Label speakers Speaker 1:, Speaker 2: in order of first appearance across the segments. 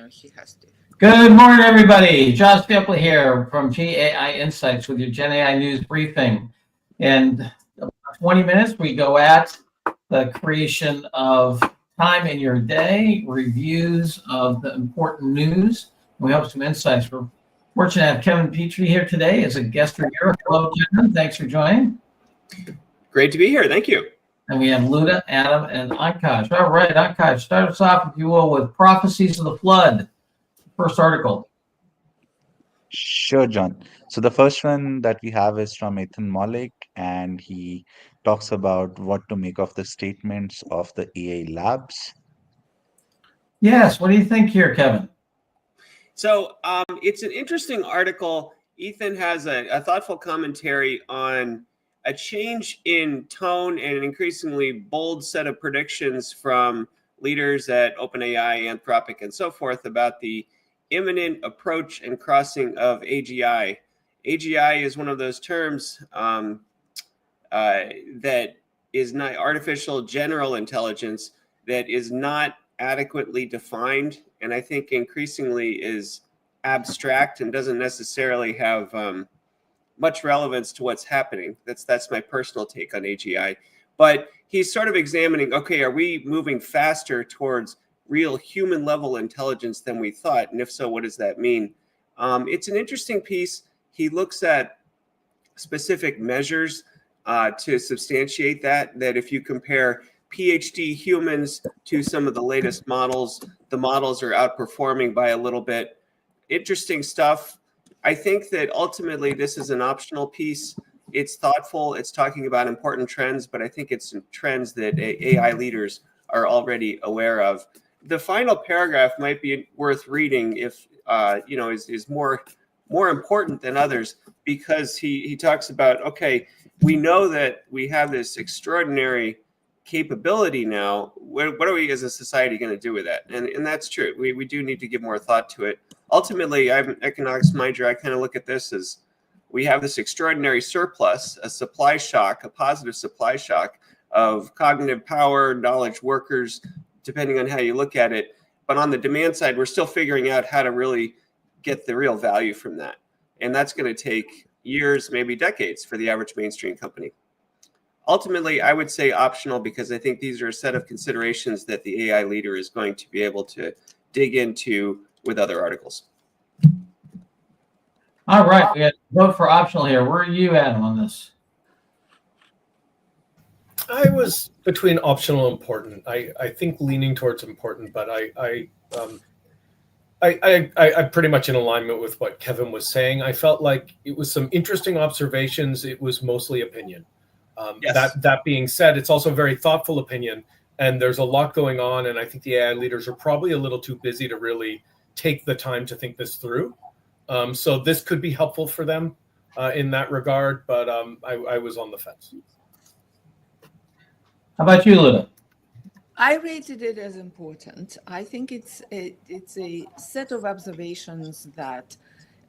Speaker 1: he has to.
Speaker 2: Good morning, everybody. John Stapler here from GAI Insights with your Gen AI News Briefing. In about 20 minutes, we go at the creation of time in your day, reviews of the important news. We have some insights. We're fortunate to have Kevin Petrie here today as a guest reviewer. Hello, Kevin. Thanks for joining.
Speaker 3: Great to be here. Thank you.
Speaker 2: And we have Luda, Adam, and Akash. All right, Akash, start us off, if you will, with Prophecies of the Flood. First article.
Speaker 4: Sure, John. So the first one that we have is from Ethan Mollick, and he talks about what to make of the statements of the AI labs.
Speaker 2: Yes, what do you think here, Kevin?
Speaker 3: So it's an interesting article. Ethan has a thoughtful commentary on a change in tone and an increasingly bold set of predictions from leaders at OpenAI, Anthropic, and so forth about the imminent approach and crossing of AGI. AGI is one of those terms that is not artificial general intelligence that is not adequately defined, and I think increasingly is abstract and doesn't necessarily have much relevance to what's happening. That's my personal take on AGI. But he's sort of examining, okay, are we moving faster towards real human level intelligence than we thought? And if so, what does that mean? It's an interesting piece. He looks at specific measures to substantiate that if you compare PhD humans to some of the latest models, the models are outperforming by a little bit. Interesting stuff. I think that ultimately this is an optional piece. It's thoughtful. It's talking about important trends, but I think it's trends that AI leaders are already aware of. The final paragraph might be worth reading if is more important than others, because he talks about, okay, we know that we have this extraordinary capability now. What are we as a society going to do with that? And that's true. We do need to give more thought to it. Ultimately, I'm an economics major. I kind of look at this as we have this extraordinary surplus, a supply shock, a positive supply shock of cognitive power, knowledge workers, depending on how you look at it. But on the demand side, we're still figuring out how to really get the real value from that. And that's going to take years, maybe decades for the average mainstream company. Ultimately, I would say optional, because I think these are a set of considerations that the AI leader is going to be able to dig into with other articles.
Speaker 2: All right, we got to vote for optional here. Where are you, Adam, on this?
Speaker 5: I was between optional and important. I think leaning towards important, but I'm pretty much in alignment with what Kevin was saying. I felt like it was some interesting observations. It was mostly opinion.
Speaker 3: Yes.
Speaker 5: That being said, it's also very thoughtful opinion, and there's a lot going on, and I think the AI leaders are probably a little too busy to really take the time to think this through. So this could be helpful for them in that regard, but I was on the fence.
Speaker 2: How about you, Luda?
Speaker 1: I rated it as important. I think it's a set of observations that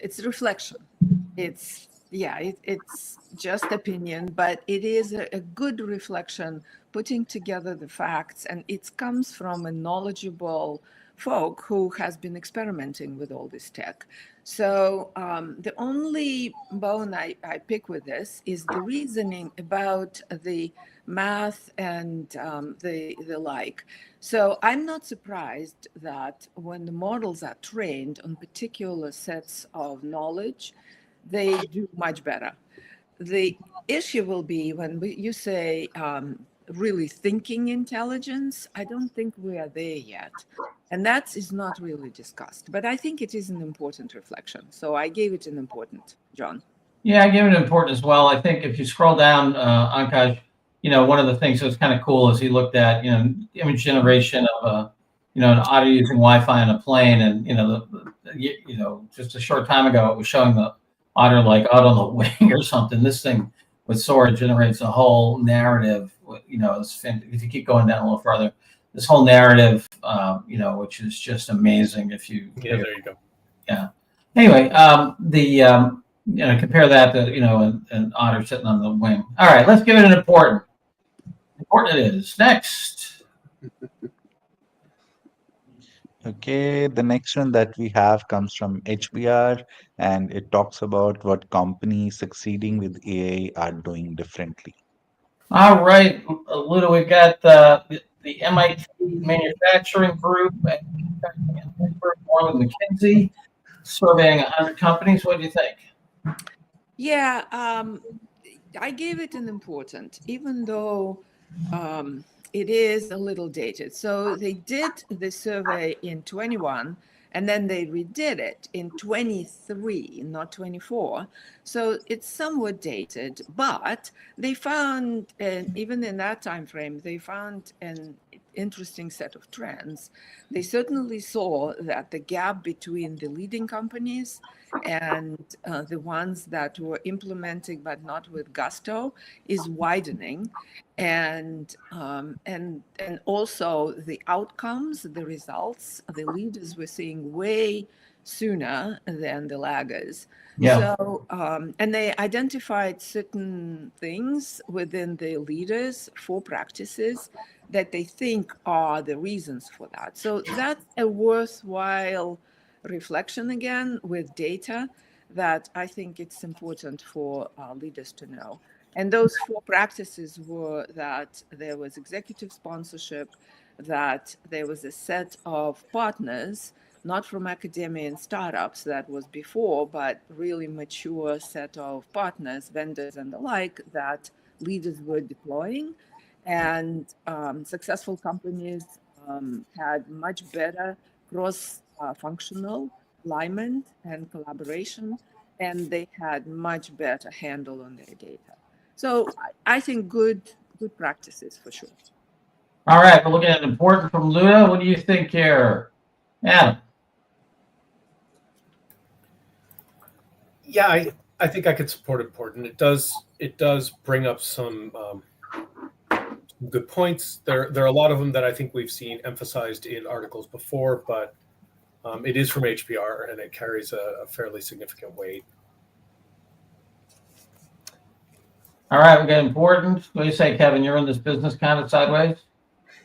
Speaker 1: it's reflection. It's just opinion, but it is a good reflection, putting together the facts, and it comes from a knowledgeable folk who has been experimenting with all this tech. So the only bone I pick with this is the reasoning about the math and the like. So I'm not surprised that when the models are trained on particular sets of knowledge, they do much better. The issue will be when you say really thinking intelligence. I don't think we are there yet. And that is not really discussed. But I think it is an important reflection. So I gave it an important, John.
Speaker 2: Yeah, I gave it important as well. I think if you scroll down, Ankash, one of the things that's kind of cool is he looked at, image generation of an otter using Wi-Fi on a plane. And, just a short time ago, it was showing the otter like out on the wing or something. This thing with Sora generates a whole narrative, if you keep going down a little further, this whole narrative, which is just amazing.
Speaker 5: There you go.
Speaker 2: Yeah. Anyway, compare that to, an otter sitting on the wing. All right, let's give it an important. Important it is. Next.
Speaker 4: Okay, the next one that we have comes from HBR, and it talks about what companies succeeding with AI are doing differently.
Speaker 2: All right, Ludo, we've got the MIT Manufacturing Group, along with McKinsey, surveying 100 companies. What do you think?
Speaker 1: Yeah, I gave it an important, even though it is a little dated. So they did the survey in 21, and then they redid it in 23, not 24. So it's somewhat dated, but they found, and even in that time frame, they found an interesting set of trends. They certainly saw that the gap between the leading companies and the ones that were implementing but not with gusto is widening, and also the outcomes, the results, the leaders we're seeing way sooner than the laggers.
Speaker 2: Yeah.
Speaker 1: So, and they identified certain things within the leaders for practices that they think are the reasons for that. So that's a worthwhile reflection again with data that I think it's important for leaders to know. And those four practices were that there was executive sponsorship, that there was a set of partners, not from academia and startups that was before, but really mature set of partners, vendors and the like that leaders were deploying. And successful companies had much better cross-functional alignment and collaboration, and they had much better handle on their data. So I think good practices for sure.
Speaker 2: All right, we're looking at important from Ludo. What do you think here, Adam?
Speaker 5: Yeah, I think I could support important. It does bring up some good points. There are a lot of them that I think we've seen emphasized in articles before, but it is from HBR and it carries a fairly significant weight.
Speaker 2: All right, we got important. What do you say, Kevin? You're in this business kind of sideways.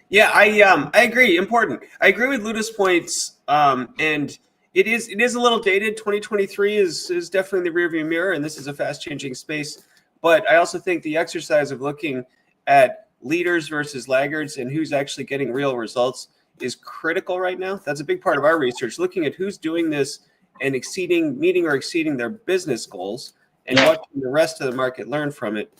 Speaker 3: Yeah, I agree. Important. I agree with Luda's points, and it is a little dated. 2023 is definitely the rearview mirror, and this is a fast changing space. But I also think the exercise of looking at leaders versus laggards and who's actually getting real results is critical right now. That's a big part of our research, looking at who's doing this and meeting or exceeding their business goals, and what can the rest of the market learn from it.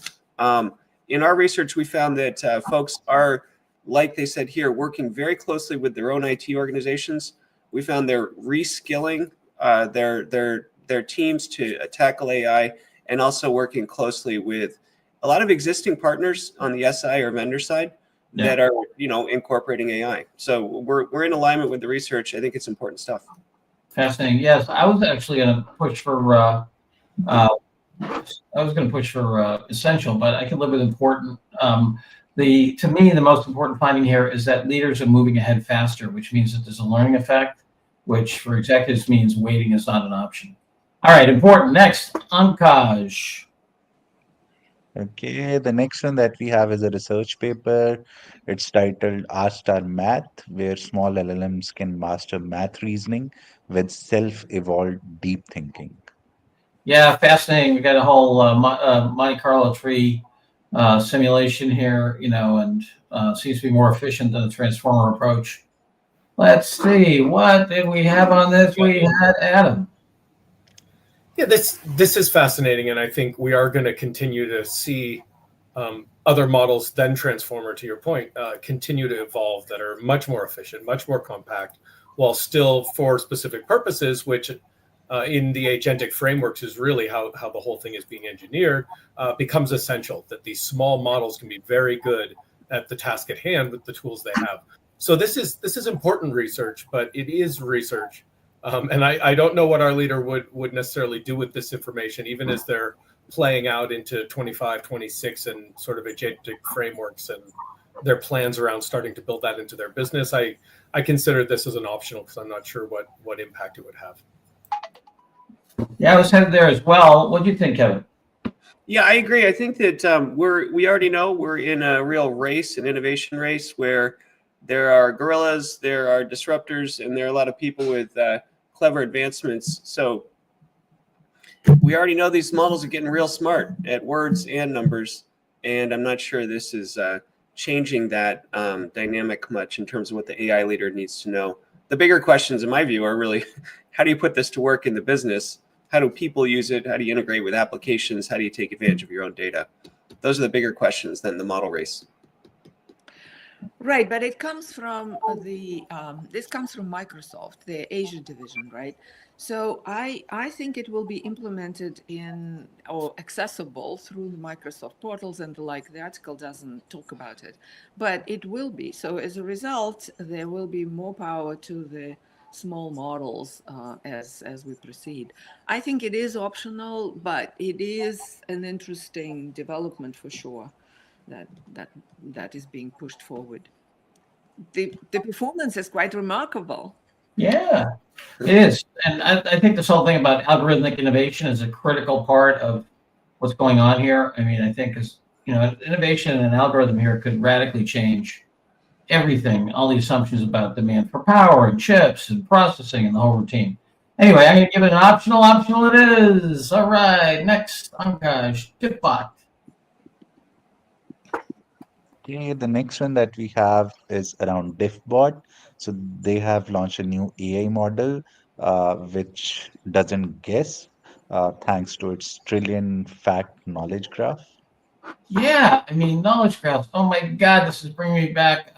Speaker 3: In our research, we found that folks are, like they said here, working very closely with their own IT organizations. We found they're reskilling their teams to tackle AI, and also working closely with a lot of existing partners on the SI or vendor side that are incorporating AI. So we're in alignment with the research. I think it's important stuff.
Speaker 2: Fascinating. Yes, I was actually going to push for essential, but I can live with important. To me, the most important finding here is that leaders are moving ahead faster, which means that there's a learning effect, which for executives means waiting is not an option. All right, important. Next, Ankaj.
Speaker 4: Okay, the next one that we have is a research paper. It's titled R-Star Math, where small LLMs can master math reasoning with self-evolved deep thinking.
Speaker 2: Yeah, fascinating. We got a whole Monte Carlo tree simulation here, and seems to be more efficient than the transformer approach. Let's see, what did we have on this? We had Adam.
Speaker 5: Yeah, this is fascinating, and I think we are going to continue to see other models than transformer, to your point, continue to evolve that are much more efficient, much more compact, while still for specific purposes, which in the agentic frameworks is really how the whole thing is being engineered, becomes essential, that these small models can be very good at the task at hand with the tools they have. So this is important research, but it is research. And I don't know what our leader would necessarily do with this information, even as they're playing out into 25, 26 and sort of agentic frameworks and their plans around starting to build that into their business. I consider this as an optional because I'm not sure what impact it would have.
Speaker 2: Yeah, I was headed there as well. What do you think, Kevin?
Speaker 3: Yeah, I agree. I think that we already know we're in a real race, an innovation race, where there are gorillas, there are disruptors, and there are a lot of people with clever advancements. So we already know these models are getting real smart at words and numbers, and I'm not sure this is changing that dynamic much in terms of what the AI leader needs to know. The bigger questions, in my view, are really, how do you put this to work in the business? How do people use it? How do you integrate with applications? How do you take advantage of your own data? Those are the bigger questions than the model race.
Speaker 1: Right, but it comes from this comes from Microsoft, the Asia division, right? So I think it will be implemented in or accessible through the Microsoft portals and the like. The article doesn't talk about it, but it will be. So as a result, there will be more power to the small models as we proceed. I think it is optional, but it is an interesting development for sure. That is being pushed forward. The performance is quite remarkable.
Speaker 2: Yeah, it is. And I think this whole thing about algorithmic innovation is a critical part of what's going on here. I mean, I think innovation and an algorithm here could radically change everything, all the assumptions about demand for power and chips and processing and the whole routine. Anyway, I'm going to give it an optional. Optional it is. All right, next, Ankash, Tipbot.
Speaker 4: Okay, the next one that we have is around DiffBot. So they have launched a new AI model which doesn't guess thanks to its trillion fact knowledge graph.
Speaker 2: Yeah, I mean, knowledge graphs. Oh my God, this is bringing me back.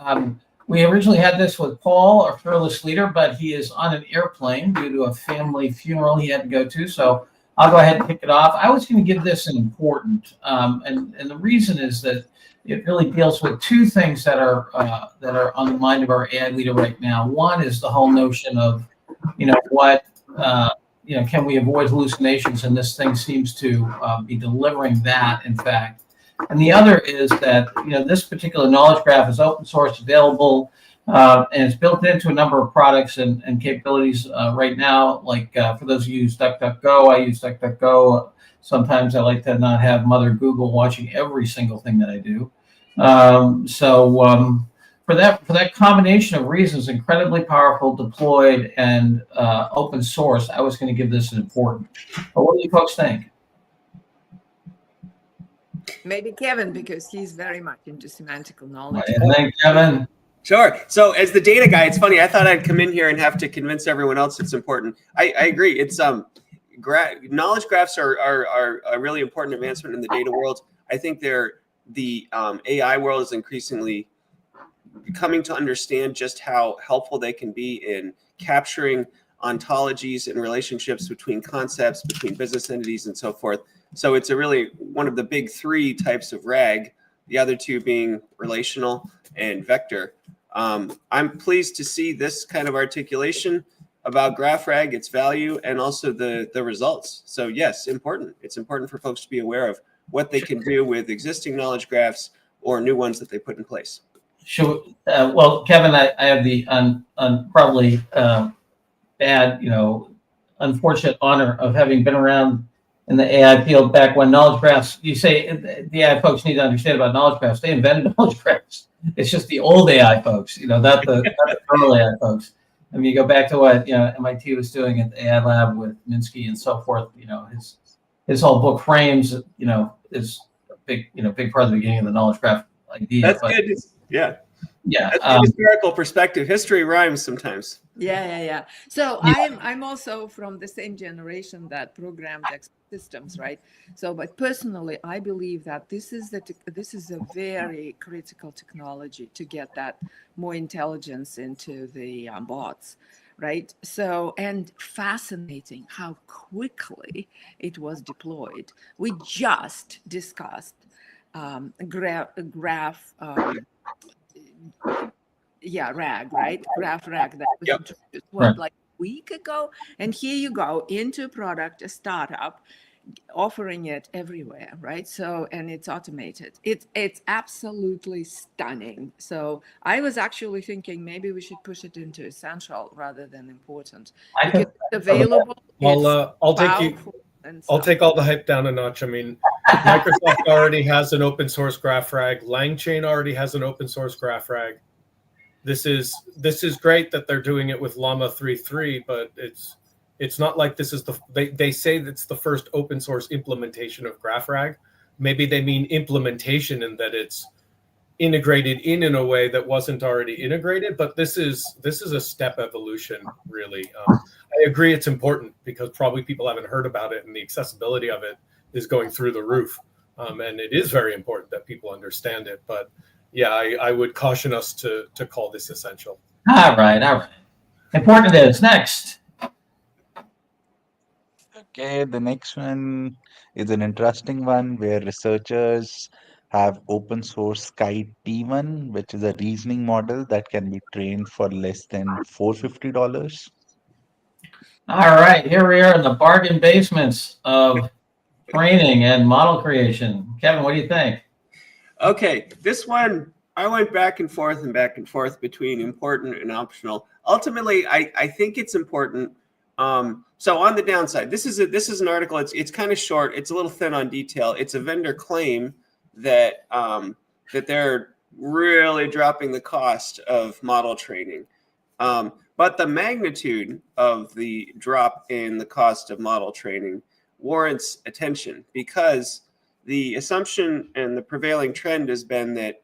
Speaker 2: We originally had this with Paul, our fearless leader, but he is on an airplane due to a family funeral he had to go to. So I'll go ahead and kick it off. I was going to give this an important, and the reason is that it really deals with two things that are on the mind of our AI leader right now. One is the whole notion of, can we avoid hallucinations? And this thing seems to be delivering that, in fact. And the other is that this particular knowledge graph is open source, available, and it's built into a number of products and capabilities right now. Like for those of you who use DuckDuckGo, I use DuckDuckGo. Sometimes I like to not have Mother Google watching every single thing that I do. For that combination of reasons, incredibly powerful, deployed, and open source, I was going to give this an important. But what do you folks think?
Speaker 1: Maybe Kevin, because he's very much into semantical knowledge.
Speaker 2: Thanks, Kevin.
Speaker 3: Sure. So as the data guy, it's funny. I thought I'd come in here and have to convince everyone else it's important. I agree. It's knowledge graphs are a really important advancement in the data world. I think the AI world is increasingly coming to understand just how helpful they can be in capturing ontologies and relationships between concepts, between business entities, and so forth. So it's really one of the big three types of RAG, the other two being relational and vector. I'm pleased to see this kind of articulation about graph RAG, its value, and also the results. So yes, important. It's important for folks to be aware of what they can do with existing knowledge graphs or new ones that they put in place.
Speaker 2: Sure. Well, Kevin, I have the probably bad, unfortunate honor of having been around in the AI field back when knowledge graphs, you say the AI folks need to understand about knowledge graphs. They invented knowledge graphs. It's just the old AI folks, not the early AI folks. I mean, you go back to what MIT was doing at the AI lab with Minsky and so forth. His whole book Frames, is a big part of the beginning of the knowledge graph idea.
Speaker 3: That's good. Yeah.
Speaker 2: Yeah.
Speaker 3: That's a historical perspective. History rhymes sometimes.
Speaker 1: Yeah. So I'm also from the same generation that programmed systems, right? So, but personally, I believe that this is a very critical technology to get that more intelligence into the bots, right? So, and fascinating how quickly it was deployed. We just discussed graph. RAG, right? Graph RAG that was introduced like a week ago, and here you go into a product, a startup, offering it everywhere, right? So, and it's automated. It's absolutely stunning. So, I was actually thinking maybe we should push it into essential rather than important because it's available.
Speaker 5: I'll take all the hype down a notch. I mean, Microsoft already has an open source graph RAG. LangChain already has an open source graph RAG. this is great that they're doing it with Llama 3.3, but it's not like this is they say that's the first open source implementation of GraphRag. Maybe they mean implementation and that it's integrated in a way that wasn't already integrated, but this is a step evolution, really. I agree it's important because probably people haven't heard about it, and the accessibility of it is going through the roof. And it is very important that people understand it. But yeah, I would caution us to call this essential.
Speaker 2: All right. Important it is. Next.
Speaker 4: Okay, the next one is an interesting one where researchers have open source Sky T1, which is a reasoning model that can be trained for less than $450.
Speaker 2: All right, here we are in the bargain basements of training and model creation. Kevin, what do you think?
Speaker 3: Okay, this one, I went back and forth between important and optional. Ultimately, I think it's important. So on the downside, this is an article. It's kind of short. It's a little thin on detail. It's a vendor claim that that they're really dropping the cost of model training. But the magnitude of the drop in the cost of model training warrants attention, because the assumption and the prevailing trend has been that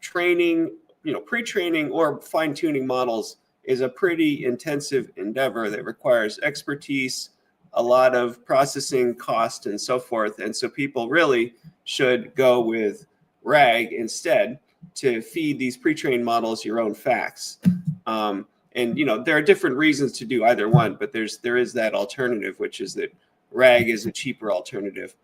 Speaker 3: training, pre-training or fine-tuning models is a pretty intensive endeavor that requires expertise, a lot of processing cost, and so forth. And so people really should go with RAG instead to feed these pre-trained models your own facts. And there are different reasons to do either one, but there is that alternative, which is that RAG is a cheaper alternative.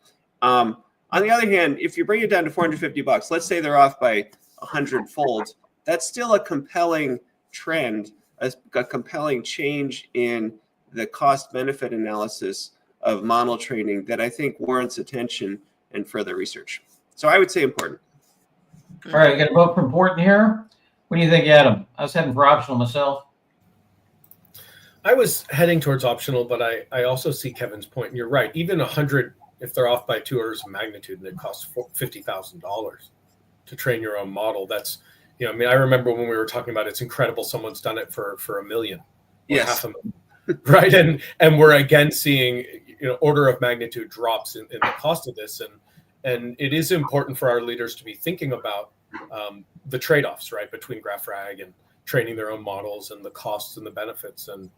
Speaker 3: On the other hand, if you bring it down to $450, let's say they're off by 100-fold, that's still a compelling trend, a compelling change in the cost-benefit analysis of model training that I think warrants attention and further research. So I would say important.
Speaker 2: All right, we got a vote for important here. What do you think, Adam? I was heading for optional myself.
Speaker 5: I was heading towards optional, but I also see Kevin's point. And you're right. Even 100, if they're off by 2 orders of magnitude, and it costs $50,000 to train your own model, that's, I remember when we were talking about it's incredible someone's done it for $1 million, or
Speaker 3: Yes.
Speaker 5: $500,000, right? And we're again seeing order of magnitude drops in the cost of this, and it is important for our leaders to be thinking about the trade-offs, right, between GraphRag and training their own models and the costs and the benefits. And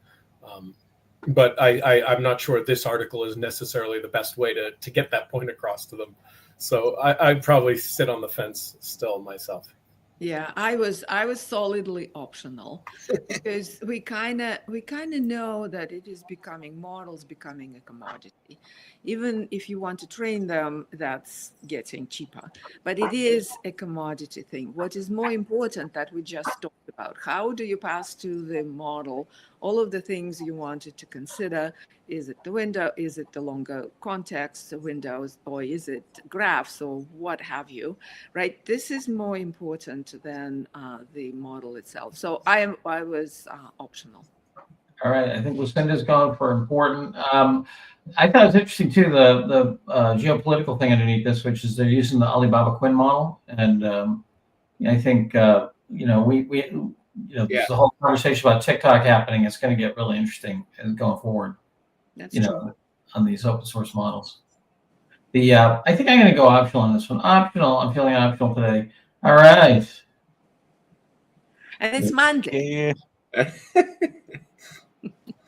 Speaker 5: but I'm not sure this article is necessarily the best way to get that point across to them. So I'd probably sit on the fence still myself.
Speaker 1: Yeah, I was solidly optional because we kind of know that it is models becoming a commodity. Even if you want to train them, that's getting cheaper. But it is a commodity thing. What is more important that we just talked about? How do you pass to the model all of the things you wanted to consider? Is it the window? Is it the longer context windows, or is it graphs, or what have you? Right? This is more important than the model itself. So I was optional.
Speaker 2: All right, I think Lucinda's gone for important. I thought it was interesting too, the geopolitical thing underneath this, which is they're using the Alibaba Quinn model, and I think there's the whole conversation about TikTok happening. It's going to get really interesting going forward.
Speaker 1: That's true.
Speaker 2: On these open source models. I think I'm going to go optional on this one. Optional. I'm feeling optional today. All right.
Speaker 1: And it's Monday.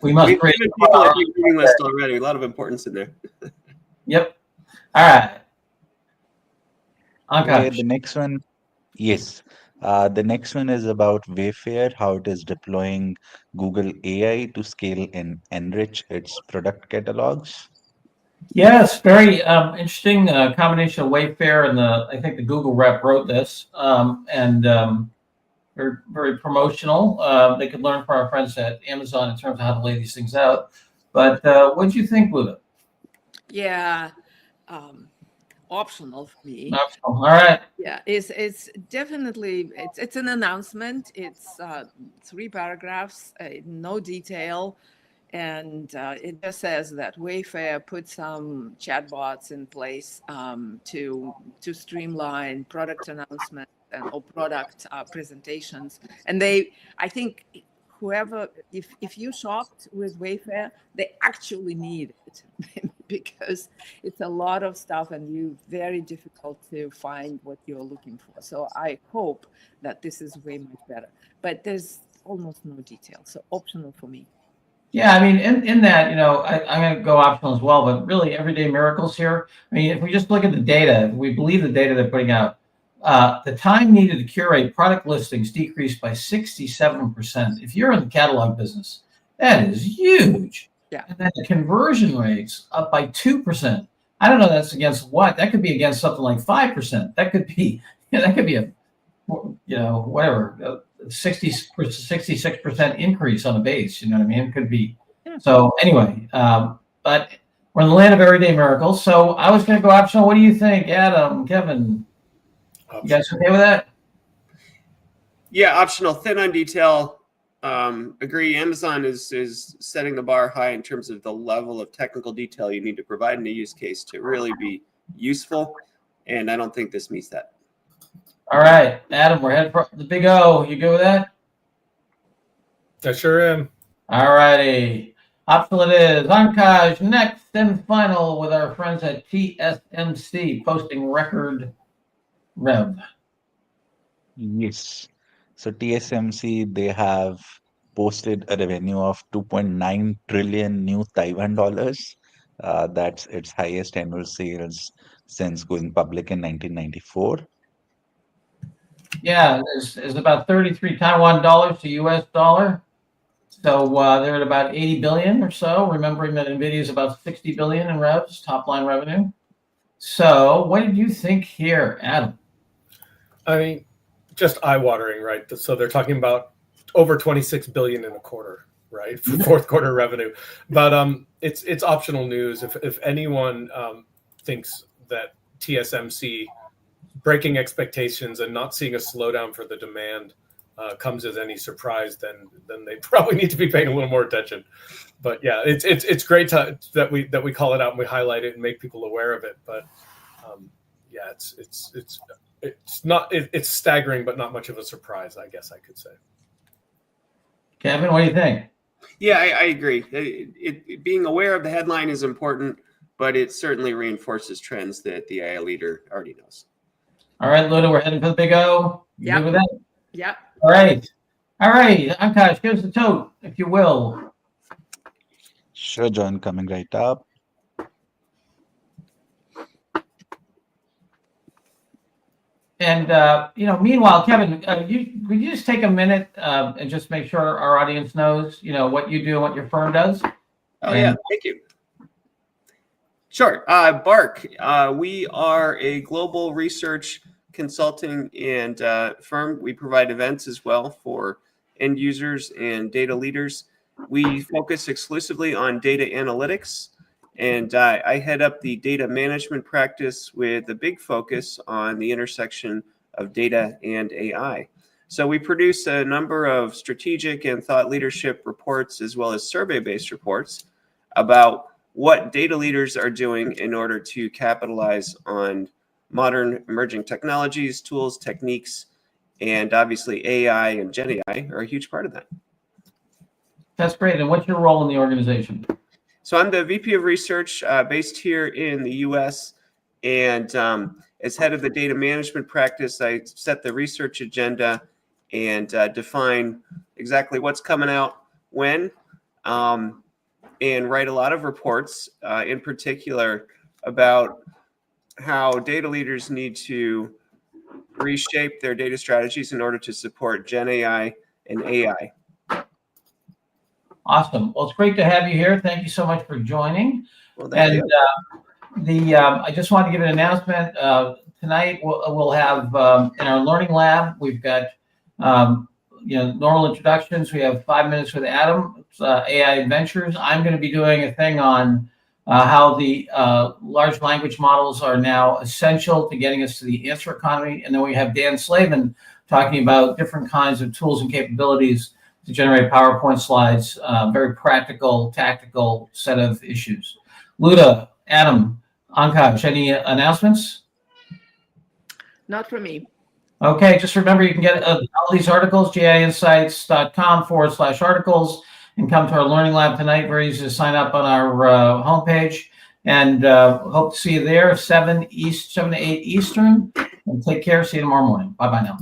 Speaker 2: We must
Speaker 3: We've
Speaker 2: read
Speaker 3: given people a big reading list already. A lot of importance in there.
Speaker 2: Yep. All right.
Speaker 4: Okay, the next one. Yes. The next one is about Wayfair, how it is deploying Google AI to scale and enrich its product catalogs.
Speaker 2: Yes, very interesting combination of Wayfair and I think the Google rep wrote this, and they're very promotional. They could learn from our friends at Amazon in terms of how to lay these things out. But what did you think, Luda?
Speaker 1: Yeah, optional for me.
Speaker 2: Optional. All right.
Speaker 1: Yeah, it's definitely it's an announcement. It's 3 paragraphs, no detail. And it just says that Wayfair put some chatbots in place to streamline product announcement or product presentations. And I think whoever, if you shopped with Wayfair, they actually need it because it's a lot of stuff and you very difficult to find what you're looking for. So I hope that this is way much better, but there's almost no detail. So optional for me.
Speaker 2: Yeah, I mean, in that, I'm going to go optional as well, but really everyday miracles here. I mean, if we just look at the data, if we believe the data they're putting out, the time needed to curate product listings decreased by 67%. If you're in the catalog business, that is huge.
Speaker 1: Yeah.
Speaker 2: And then the conversion rates up by 2%. I don't know that's against what. That could be against something like 5%. That could be, a, whatever, 66% increase on a base. You know what I mean? It could be.
Speaker 1: Yeah.
Speaker 2: So anyway, but we're in the land of everyday miracles. So I was going to go optional. What do you think, Adam, Kevin? You guys okay with that?
Speaker 3: Yeah, optional, thin on detail. Agree. Amazon is setting the bar high in terms of the level of technical detail you need to provide in a use case to really be useful. And I don't think this meets that.
Speaker 2: All right, Adam, we're heading for the big O. You good with that?
Speaker 5: I sure am.
Speaker 2: All righty. Optional it is. Ankaj, next and final with our friends at TSMC posting record rev.
Speaker 4: Yes. So TSMC, they have posted a revenue of 2.9 trillion new Taiwan dollars. That's its highest annual sales since going public in 1994.
Speaker 2: Yeah, it's about 33 Taiwan dollars to US dollar. So they're at about 80 billion or so, remembering that NVIDIA is about 60 billion in revs, top line revenue. So what did you think here, Adam?
Speaker 5: I mean, just eye-watering, right? So they're talking about over 26 billion in a quarter, right, for fourth quarter revenue. But it's optional news. If anyone thinks that TSMC breaking expectations and not seeing a slowdown for the demand comes as any surprise, then they probably need to be paying a little more attention. But yeah, it's great that we call it out and we highlight it and make people aware of it. But yeah, it's staggering, but not much of a surprise, I guess I could say.
Speaker 2: Kevin, what do you think?
Speaker 3: Yeah, I agree. It being aware of the headline is important, but it certainly reinforces trends that the AI leader already knows.
Speaker 2: All right, Luda, we're heading for the big O. You good with that?
Speaker 1: Yeah.
Speaker 2: All right. Ankaj, give us the tote, if you will.
Speaker 4: Sure, John, coming right up.
Speaker 2: And meanwhile, Kevin, would you just take a minute and just make sure our audience knows, what you do and what your firm does?
Speaker 3: Oh, yeah. Thank you. Sure. Bark, we are a global research consulting and firm. We provide events as well for end users and data leaders. We focus exclusively on data analytics, and I head up the data management practice with a big focus on the intersection of data and AI. So we produce a number of strategic and thought leadership reports, as well as survey-based reports about what data leaders are doing in order to capitalize on modern emerging technologies, tools, techniques, and obviously AI and Gen AI are a huge part of that.
Speaker 2: That's great. And what's your role in the organization?
Speaker 3: So I'm the VP of Research based here in the US. And as head of the data management practice, I set the research agenda and define exactly what's coming out when, and write a lot of reports, in particular about how data leaders need to reshape their data strategies in order to support Gen AI and AI.
Speaker 2: Awesome. Well, it's great to have you here. Thank you so much for joining.
Speaker 3: Well, thank you.
Speaker 2: I just want to give an announcement. Tonight we'll have in our learning lab, we've got normal introductions. We have 5 minutes with Adam, AI Adventures. I'm going to be doing a thing on how the large language models are now essential to getting us to the answer economy. And then we have Dan Slavin talking about different kinds of tools and capabilities to generate PowerPoint slides, very practical, tactical set of issues. Luda, Adam, Ankaj, any announcements?
Speaker 1: Not for me.
Speaker 2: Okay, just remember you can get all these articles, gaiinsights.com/articles, and come to our learning lab tonight. Very easy to sign up on our homepage. And hope to see you there, 7 to 8 Eastern. And take care. See you tomorrow morning. Bye-bye now.